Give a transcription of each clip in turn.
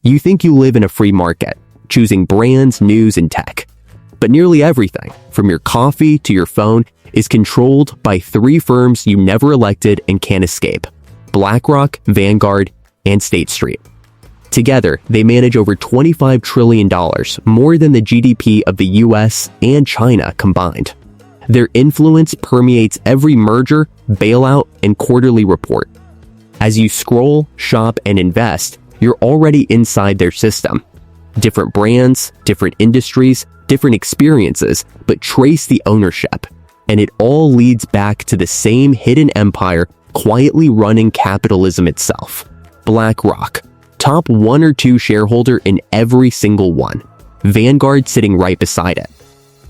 You think you live in a free market, choosing brands, news, and tech. But nearly everything, from your coffee to your phone, is controlled by three firms you never elected and can't escape: BlackRock, Vanguard, and State Street. Together, they manage over $25 trillion, more than the GDP of the US and China combined. Their influence permeates every merger, bailout, and quarterly report. As you scroll, shop, and invest, you're already inside their system. Different brands, different industries, different experiences, but trace the ownership. And it all leads back to the same hidden empire quietly running capitalism itself: BlackRock. Top 1 or 2 shareholder in every single one. Vanguard sitting right beside it.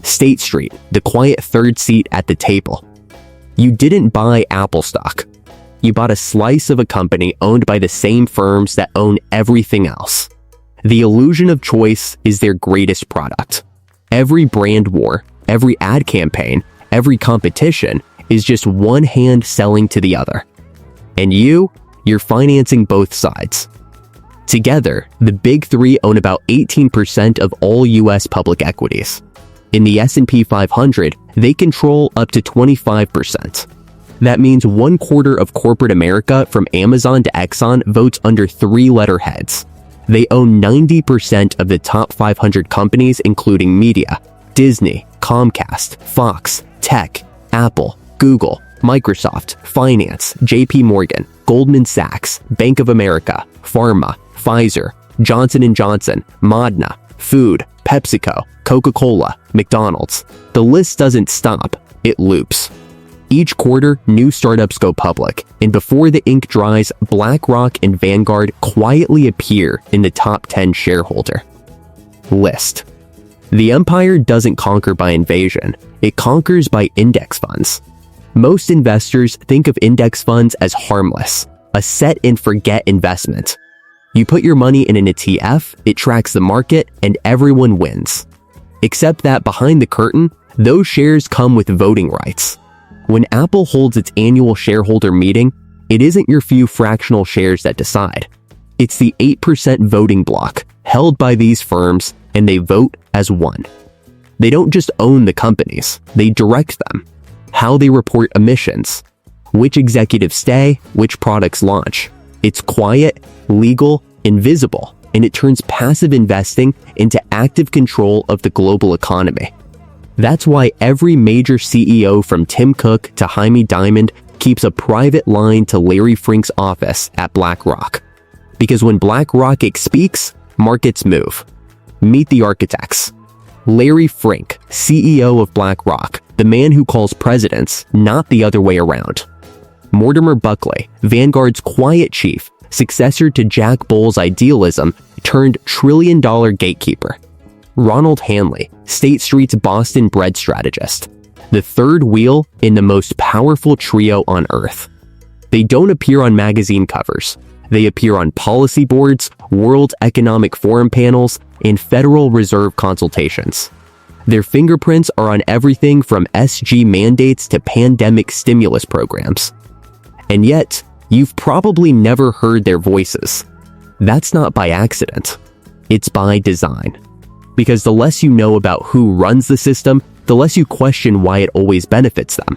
State Street, the quiet third seat at the table. You didn't buy Apple stock. You bought a slice of a company owned by the same firms that own everything else. The illusion of choice is their greatest product. Every brand war, every ad campaign, every competition is just one hand selling to the other. And you're financing both sides. Together, the big three own about 18% of all US public equities. In the S&P 500, they control up to 25%. That means 1/4 of corporate America, from Amazon to Exxon, votes under 3 letterheads. They own 90% of the top 500 companies, including media: Disney, Comcast, Fox, Tech, Apple, Google, Microsoft, Finance, JP Morgan, Goldman Sachs, Bank of America, Pharma, Pfizer, Johnson & Johnson, Modena, Food, PepsiCo, Coca-Cola, McDonald's. The list doesn't stop, it loops. Each quarter, new startups go public, and before the ink dries, BlackRock and Vanguard quietly appear in the top 10 shareholder list. The empire doesn't conquer by invasion, it conquers by index funds. Most investors think of index funds as harmless, a set-and-forget investment. You put your money in an ETF, it tracks the market, and everyone wins. Except that behind the curtain, those shares come with voting rights. When Apple holds its annual shareholder meeting, it isn't your few fractional shares that decide. It's the 8% voting block held by these firms, and they vote as one. They don't just own the companies, they direct them. How they report emissions, which executives stay, which products launch. It's quiet, legal, invisible, and it turns passive investing into active control of the global economy. That's why every major CEO, from Tim Cook to Jaime Dimon, keeps a private line to Larry Fink's office at BlackRock. Because when BlackRock speaks, markets move. Meet the architects. Larry Fink, CEO of BlackRock, the man who calls presidents, not the other way around. Mortimer Buckley, Vanguard's quiet chief, successor to Jack Bull's idealism, turned trillion-dollar gatekeeper. Ronald Hanley, State Street's Boston-bred strategist, the third wheel in the most powerful trio on earth. They don't appear on magazine covers. They appear on policy boards, World Economic Forum panels, and Federal Reserve consultations. Their fingerprints are on everything from SG mandates to pandemic stimulus programs. And yet, you've probably never heard their voices. That's not by accident. It's by design. Because the less you know about who runs the system, the less you question why it always benefits them.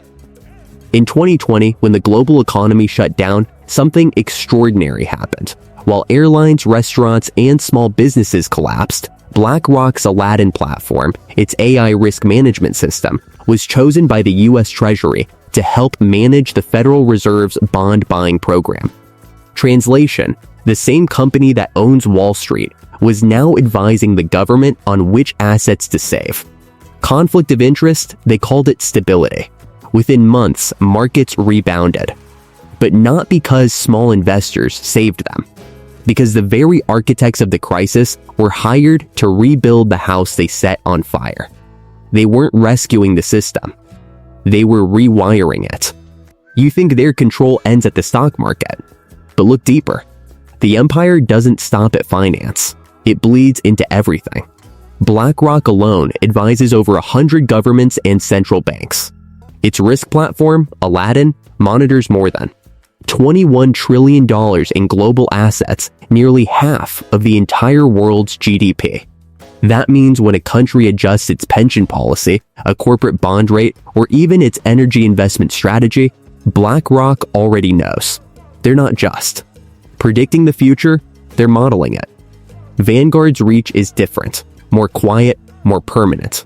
In 2020, when the global economy shut down, something extraordinary happened. While airlines, restaurants, and small businesses collapsed, BlackRock's Aladdin platform, its AI risk management system, was chosen by the US Treasury to help manage the Federal Reserve's bond buying program. Translation: the same company that owns Wall Street was now advising the government on which assets to save. Conflict of interest, they called it stability. Within months, markets rebounded. But not because small investors saved them. Because the very architects of the crisis were hired to rebuild the house they set on fire. They weren't rescuing the system. They were rewiring it. You think their control ends at the stock market. But look deeper. The empire doesn't stop at finance. It bleeds into everything. BlackRock alone advises over 100 governments and central banks. Its risk platform, Aladdin, monitors more than $21 trillion in global assets, nearly half of the entire world's GDP. That means when a country adjusts its pension policy, a corporate bond rate, or even its energy investment strategy, BlackRock already knows. They're not just predicting the future, they're modeling it. Vanguard's reach is different, more quiet, more permanent.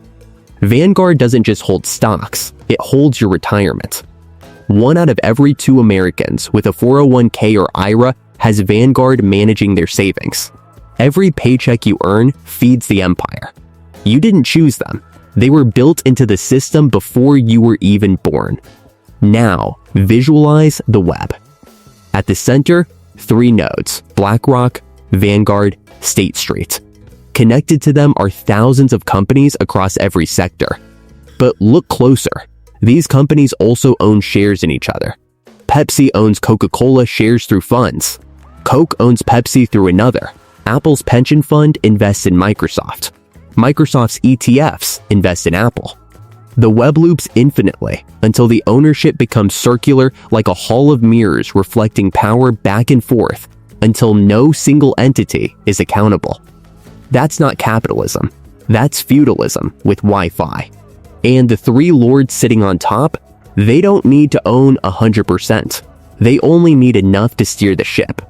Vanguard doesn't just hold stocks, it holds your retirement. 1 out of every 2 Americans with a 401k or IRA has Vanguard managing their savings. Every paycheck you earn feeds the empire. You didn't choose them. They were built into the system before you were even born. Now, visualize the web. At the center, 3 nodes: BlackRock, Vanguard, State Street. Connected to them are thousands of companies across every sector. But look closer. These companies also own shares in each other. Pepsi owns Coca-Cola shares through funds. Coke owns Pepsi through another. Apple's pension fund invests in Microsoft. Microsoft's ETFs invest in Apple. The web loops infinitely until the ownership becomes circular, like a hall of mirrors reflecting power back and forth until no single entity is accountable. That's not capitalism. That's feudalism with Wi-Fi. And the 3 lords sitting on top, they don't need to own 100%. They only need enough to steer the ship.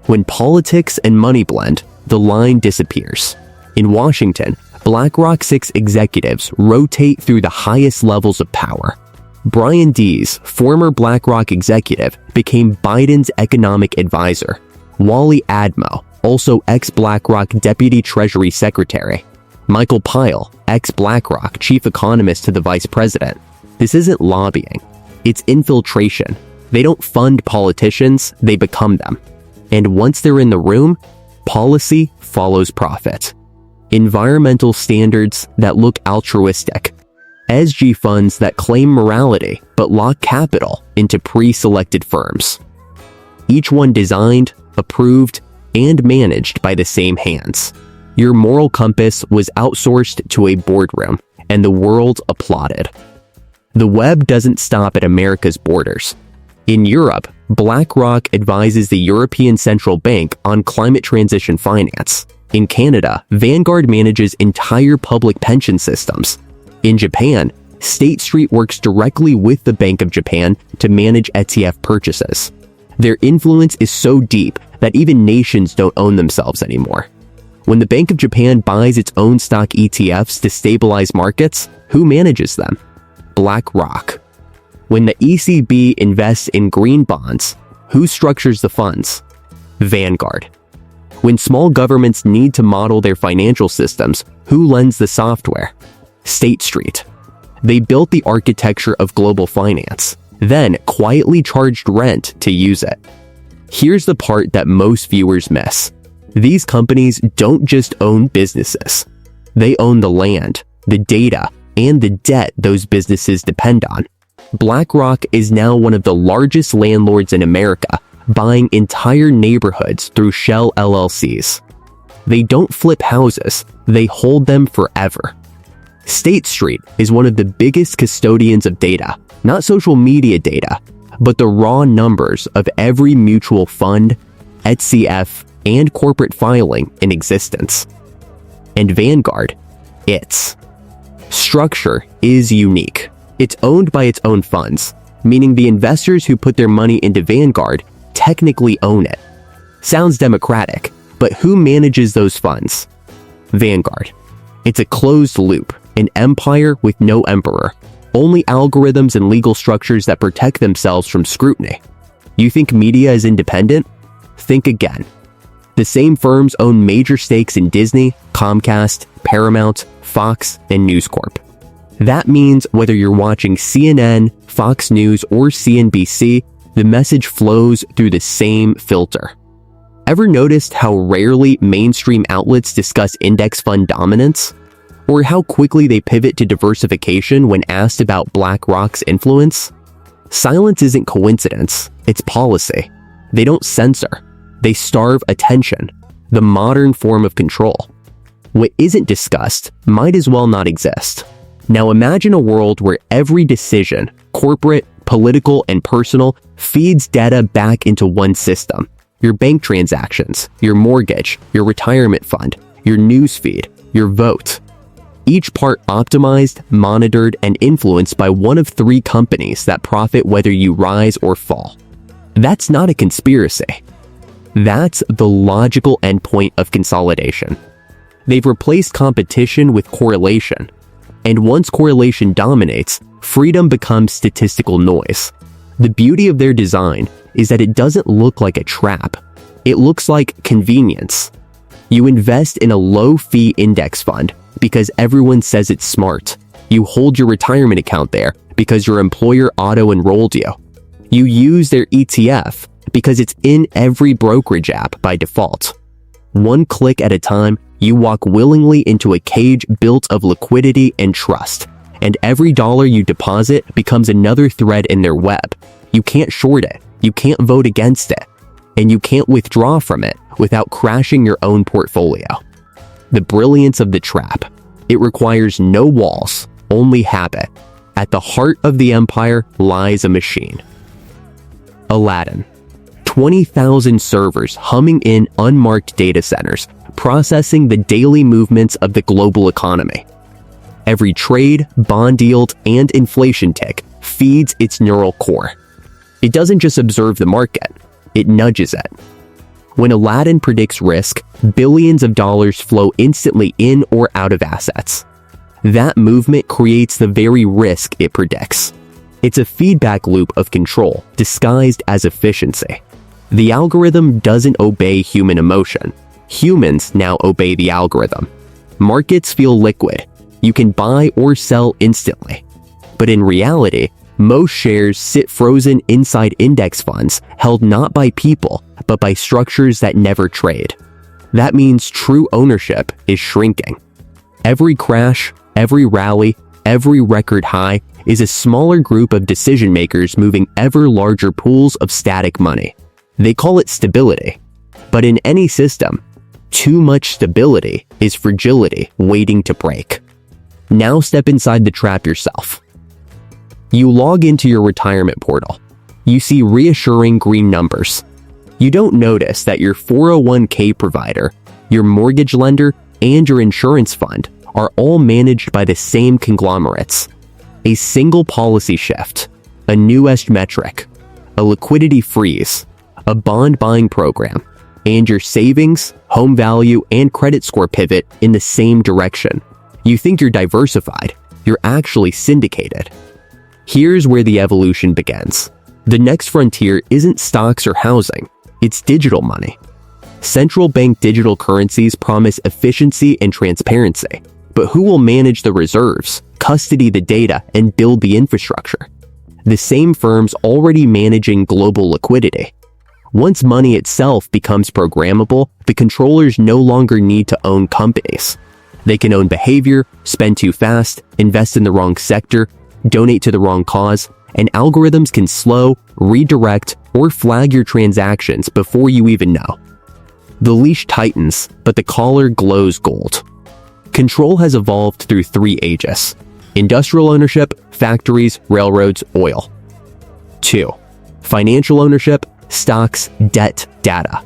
When politics and money blend, the line disappears. In Washington, BlackRock 6 executives rotate through the highest levels of power. Brian Dees, former BlackRock executive, became Biden's economic advisor. Wally Admo, also ex-BlackRock Deputy Treasury Secretary. Michael Pyle, ex-BlackRock Chief Economist to the Vice President. This isn't lobbying. It's infiltration. They don't fund politicians, they become them. And once they're in the room, policy follows profit. Environmental standards that look altruistic. ESG funds that claim morality but lock capital into pre-selected firms. Each one designed, approved, and managed by the same hands. Your moral compass was outsourced to a boardroom, and the world applauded. The web doesn't stop at America's borders. In Europe, BlackRock advises the European Central Bank on climate transition finance. In Canada, Vanguard manages entire public pension systems. In Japan, State Street works directly with the Bank of Japan to manage ETF purchases. Their influence is so deep that even nations don't own themselves anymore. When the Bank of Japan buys its own stock ETFs to stabilize markets, who manages them? BlackRock. When the ECB invests in green bonds, who structures the funds? Vanguard. When small governments need to model their financial systems, who lends the software? State Street. They built the architecture of global finance, then quietly charged rent to use it. Here's the part that most viewers miss. These companies don't just own businesses. They own the land, the data, and the debt those businesses depend on. BlackRock is now one of the largest landlords in America, buying entire neighborhoods through shell LLCs. They don't flip houses, they hold them forever. State Street is one of the biggest custodians of data, not social media data, but the raw numbers of every mutual fund, ETF, and corporate filing in existence. And Vanguard, its structure is unique. It's owned by its own funds, meaning the investors who put their money into Vanguard technically own it. Sounds democratic, but who manages those funds? Vanguard. It's a closed loop, an empire with no emperor, only algorithms and legal structures that protect themselves from scrutiny. You think media is independent? Think again. The same firms own major stakes in Disney, Comcast, Paramount, Fox, and News Corp. That means whether you're watching CNN, Fox News, or CNBC, the message flows through the same filter. Ever noticed how rarely mainstream outlets discuss index fund dominance? Or how quickly they pivot to diversification when asked about BlackRock's influence? Silence isn't coincidence, it's policy. They don't censor. They starve attention, the modern form of control. What isn't discussed might as well not exist. Now imagine a world where every decision, corporate, political and personal, feeds data back into one system. Your bank transactions, your mortgage, your retirement fund, your news feed, your vote. Each part optimized, monitored, and influenced by one of three companies that profit whether you rise or fall. That's not a conspiracy. That's the logical endpoint of consolidation. They've replaced competition with correlation. And once correlation dominates, freedom becomes statistical noise. The beauty of their design is that it doesn't look like a trap. It looks like convenience. You invest in a low-fee index fund because everyone says it's smart. You hold your retirement account there because your employer auto-enrolled you. You use their ETF because it's in every brokerage app by default. One click at a time, you walk willingly into a cage built of liquidity and trust, and every dollar you deposit becomes another thread in their web. You can't short it, you can't vote against it, and you can't withdraw from it without crashing your own portfolio. The brilliance of the trap. It requires no walls, only habit. At the heart of the empire lies a machine. Aladdin. 20,000 servers humming in unmarked data centers, processing the daily movements of the global economy. Every trade, bond yield, and inflation tick feeds its neural core. It doesn't just observe the market, it nudges it. When Aladdin predicts risk, billions of dollars flow instantly in or out of assets. That movement creates the very risk it predicts. It's a feedback loop of control disguised as efficiency. The algorithm doesn't obey human emotion. Humans now obey the algorithm. Markets feel liquid. You can buy or sell instantly. But in reality, most shares sit frozen inside index funds held not by people, but by structures that never trade. That means true ownership is shrinking. Every crash, every rally, every record high is a smaller group of decision makers moving ever larger pools of static money. They call it stability. But in any system, too much stability is fragility waiting to break. Now step inside the trap yourself. You log into your retirement portal. You see reassuring green numbers. You don't notice that your 401k provider, your mortgage lender, and your insurance fund are all managed by the same conglomerates. A single policy shift, a newest metric, a liquidity freeze, a bond buying program, and your savings, home value, and credit score pivot in the same direction. You think you're diversified, you're actually syndicated. Here's where the evolution begins. The next frontier isn't stocks or housing, it's digital money. Central bank digital currencies promise efficiency and transparency, but who will manage the reserves, custody the data, and build the infrastructure? The same firms already managing global liquidity. Once money itself becomes programmable, the controllers no longer need to own companies. They can own behavior, spend too fast, invest in the wrong sector, donate to the wrong cause, and algorithms can slow, redirect, or flag your transactions before you even know. The leash tightens, but the collar glows gold. Control has evolved through three ages: industrial ownership, factories, railroads, oil. 2. Financial ownership, stocks, debt, data.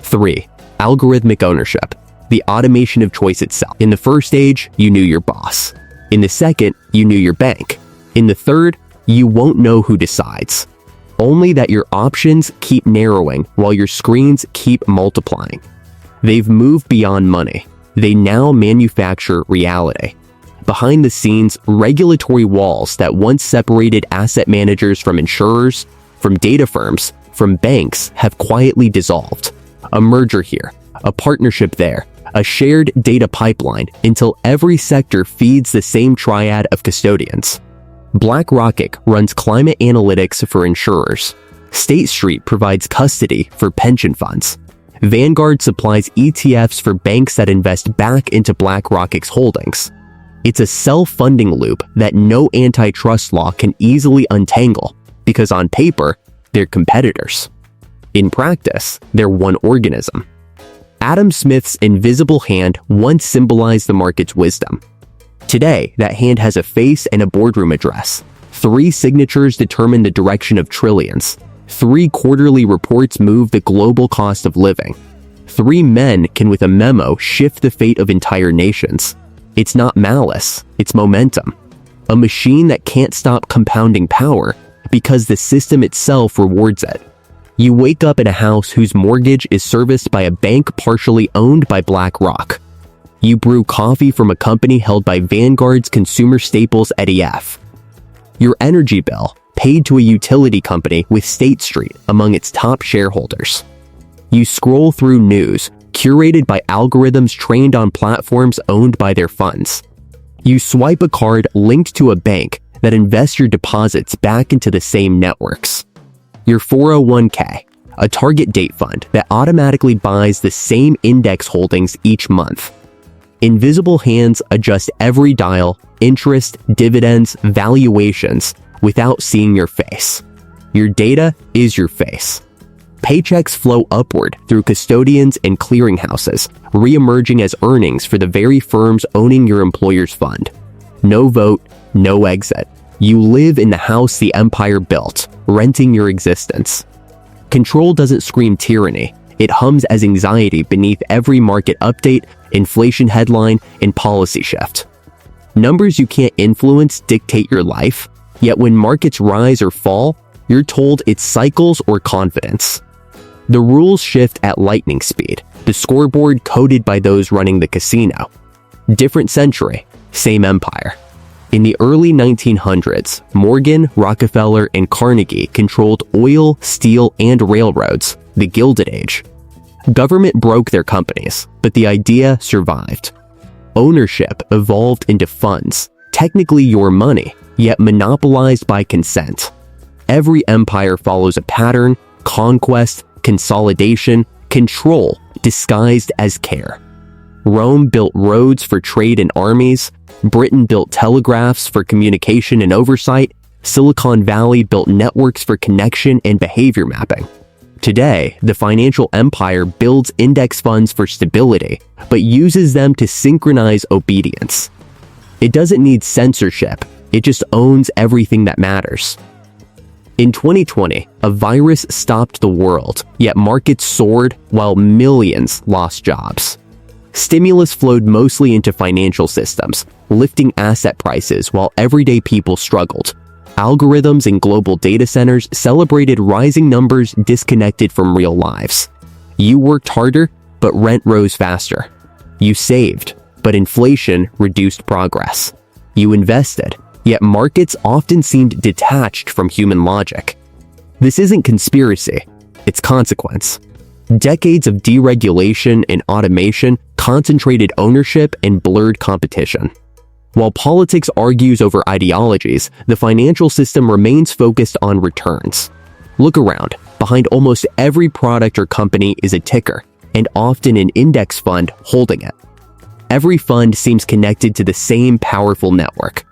3. Algorithmic ownership, the automation of choice itself. In the first age, you knew your boss. In the second, you knew your bank. In the third, you won't know who decides. Only that your options keep narrowing while your screens keep multiplying. They've moved beyond money. They now manufacture reality. Behind the scenes, regulatory walls that once separated asset managers from insurers, from data firms, from banks have quietly dissolved. A merger here, a partnership there, a shared data pipeline until every sector feeds the same triad of custodians. BlackRock runs climate analytics for insurers. State Street provides custody for pension funds. Vanguard supplies ETFs for banks that invest back into BlackRock's holdings. It's a self-funding loop that no antitrust law can easily untangle, because on paper, they're competitors. In practice, they're one organism. Adam Smith's invisible hand once symbolized the market's wisdom. Today, that hand has a face and a boardroom address. 3 signatures determine the direction of trillions. 3 quarterly reports move the global cost of living. 3 men can with a memo shift the fate of entire nations. It's not malice, it's momentum. A machine that can't stop compounding power because the system itself rewards it. You wake up in a house whose mortgage is serviced by a bank partially owned by BlackRock. You brew coffee from a company held by Vanguard's consumer staples ETF. Your energy bill paid to a utility company with State Street among its top shareholders. You scroll through news curated by algorithms trained on platforms owned by their funds. You swipe a card linked to a bank that invests your deposits back into the same networks. Your 401k, a target date fund that automatically buys the same index holdings each month. Invisible hands adjust every dial, interest, dividends, valuations, without seeing your face. Your data is your face. Paychecks flow upward through custodians and clearinghouses, re-emerging as earnings for the very firms owning your employer's fund. No vote, no exit. You live in the house the empire built, renting your existence. Control doesn't scream tyranny. It hums as anxiety beneath every market update, inflation headline, and policy shift. Numbers you can't influence dictate your life, yet when markets rise or fall, you're told it's cycles or confidence. The rules shift at lightning speed, the scoreboard coded by those running the casino. Different century, same empire. In the early 1900s, Morgan, Rockefeller, and Carnegie controlled oil, steel, and railroads, the Gilded Age. Government broke their companies, but the idea survived. Ownership evolved into funds, technically your money, yet monopolized by consent. Every empire follows a pattern: conquest, consolidation, control, disguised as care. Rome built roads for trade and armies. Britain built telegraphs for communication and oversight. Silicon Valley built networks for connection and behavior mapping. Today, the financial empire builds index funds for stability, but uses them to synchronize obedience. It doesn't need censorship, it just owns everything that matters. In 2020, a virus stopped the world, yet markets soared while millions lost jobs. Stimulus flowed mostly into financial systems, lifting asset prices while everyday people struggled. Algorithms in global data centers celebrated rising numbers disconnected from real lives. You worked harder, but rent rose faster. You saved, but inflation reduced progress. You invested, yet markets often seemed detached from human logic. This isn't conspiracy, it's consequence. Decades of deregulation and automation concentrated ownership and blurred competition. While politics argues over ideologies, the financial system remains focused on returns. Look around. Behind almost every product or company is a ticker, and often an index fund holding it. Every fund seems connected to the same powerful network.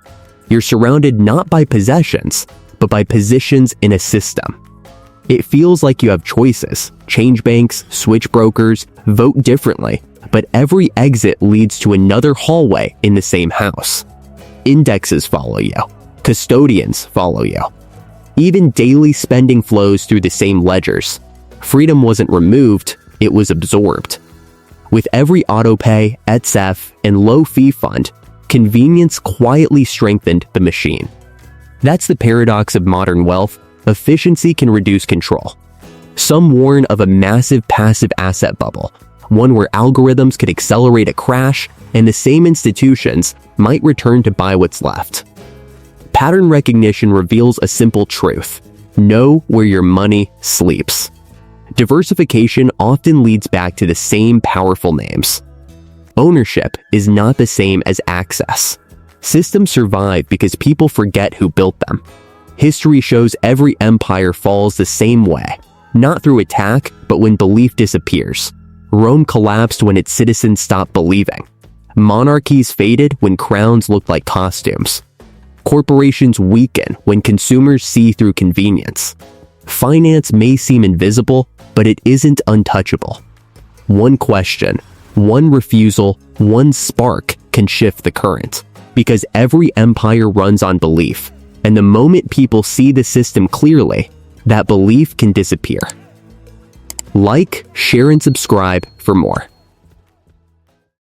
You're surrounded not by possessions, but by positions in a system. It feels like you have choices: change banks, switch brokers, vote differently, but every exit leads to another hallway in the same house. Indexes follow you. Custodians follow you. Even daily spending flows through the same ledgers. Freedom wasn't removed, it was absorbed. With every autopay, ETF, and low-fee fund, convenience quietly strengthened the machine. That's the paradox of modern wealth. Efficiency can reduce control. Some warn of a massive passive asset bubble, one where algorithms could accelerate a crash and the same institutions might return to buy what's left. Pattern recognition reveals a simple truth: know where your money sleeps. Diversification often leads back to the same powerful names. Ownership is not the same as access. Systems survive because people forget who built them. History shows every empire falls the same way, not through attack, but when belief disappears. Rome collapsed when its citizens stopped believing. Monarchies faded when crowns looked like costumes. Corporations weaken when consumers see through convenience. Finance may seem invisible, but it isn't untouchable. One question, one refusal, one spark can shift the current. Because every empire runs on belief, And the moment people see the system clearly, that belief can disappear. Like, share, and subscribe for more.